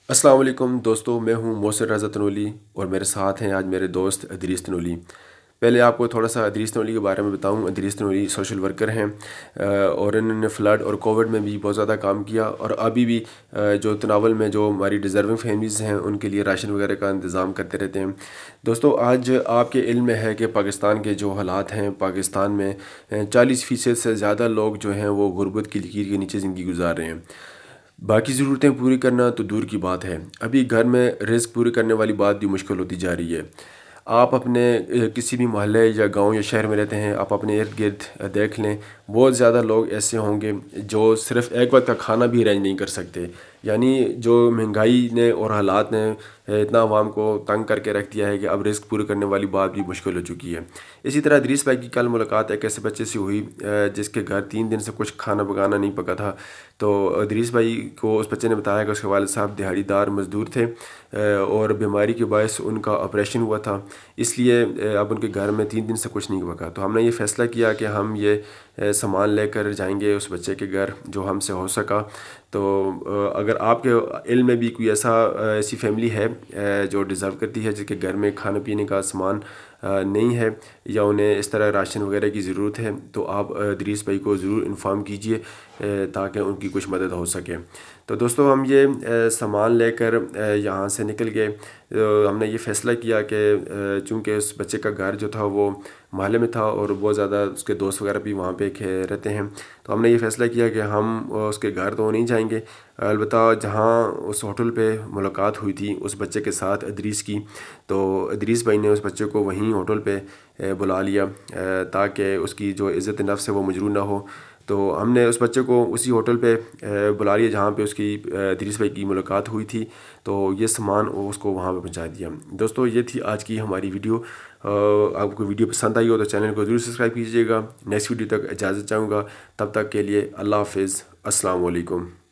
السلام علیکم دوستو، میں ہوں محسن رضا تنولی اور میرے ساتھ ہیں آج میرے دوست ادریس تنولی۔ پہلے آپ کو تھوڑا سا ادریس تنولی کے بارے میں بتاؤں۔ ادریس تنولی سوشل ورکر ہیں اور انہوں نے فلڈ اور کووڈ میں بھی بہت زیادہ کام کیا، اور ابھی بھی جو تناول میں جو ہماری ڈیزرونگ فیملیز ہیں ان کے لیے راشن وغیرہ کا انتظام کرتے رہتے ہیں۔ دوستو، آج آپ کے علم میں ہے کہ پاکستان کے جو حالات ہیں، پاکستان میں 40% سے زیادہ لوگ جو ہیں وہ غربت کی لکیر کے نیچے زندگی گزار رہے ہیں۔ باقی ضرورتیں پوری کرنا تو دور کی بات ہے، ابھی گھر میں رزق پوری کرنے والی بات بھی مشکل ہوتی جا رہی ہے۔ آپ اپنے کسی بھی محلے یا گاؤں یا شہر میں رہتے ہیں، آپ اپنے ارد گرد دیکھ لیں، بہت زیادہ لوگ ایسے ہوں گے جو صرف ایک وقت کا کھانا بھی ارینج نہیں کر سکتے۔ یعنی جو مہنگائی نے اور حالات نے اتنا عوام کو تنگ کر کے رکھ دیا ہے کہ اب رزق پورے کرنے والی بات بھی مشکل ہو چکی ہے۔ اسی طرح ادریس بھائی کی کل ملاقات ایک ایسے بچے سے ہوئی جس کے گھر 3 دن سے کچھ کھانا پکانا نہیں پکا تھا۔ تو ادریس بھائی کو اس بچے نے بتایا کہ اس کے والد صاحب دہاڑی دار مزدور تھے اور بیماری کے باعث ان کا آپریشن ہوا تھا، اس لیے اب ان کے گھر میں 3 دن سے کچھ نہیں پکا۔ تو ہم نے یہ فیصلہ کیا کہ ہم یہ سامان لے کر جائیں گے اس بچے کے گھر جو ہم سے ہو سکا۔ تو اگر آپ کے علم میں بھی کوئی ایسی فیملی ہے جو ڈیزرو کرتی ہے، جس کے گھر میں کھانے پینے کا سامان نہیں ہے یا انہیں اس طرح راشن وغیرہ کی ضرورت ہے، تو آپ ادریس بھائی کو ضرور انفارم کیجئے تاکہ ان کی کچھ مدد ہو سکے۔ تو دوستو، ہم یہ سامان لے کر یہاں سے نکل گئے۔ ہم نے یہ فیصلہ کیا کہ چونکہ اس بچے کا گھر جو تھا وہ محلے میں تھا اور بہت زیادہ اس کے دوست وغیرہ بھی وہاں پہ رہتے ہیں، تو ہم نے یہ فیصلہ کیا کہ ہم اس کے گھر تو نہیں جائیں گے، البتہ جہاں اس ہوٹل پہ ملاقات ہوئی تھی اس بچے کے ساتھ ادریس کی، تو ادریس بھائی نے اس بچے کو وہیں ہوٹل پہ بلا لیا تاکہ اس کی جو عزت نفس ہے وہ مجروح نہ ہو۔ تو ہم نے اس بچے کو اسی ہوٹل پہ بلا لیا جہاں پہ اس کی ادریس بھائی کی ملاقات ہوئی تھی، تو یہ سامان اس کو وہاں پہ پہنچا دیا۔ دوستو، یہ تھی آج کی ہماری ویڈیو۔ آپ کو ویڈیو پسند آئی ہو تو چینل کو ضرور سبسکرائب کیجیے گا۔ نیکسٹ ویڈیو تک اجازت چاہوں گا، تب تک کے لیے اللہ حافظ، السلام علیکم۔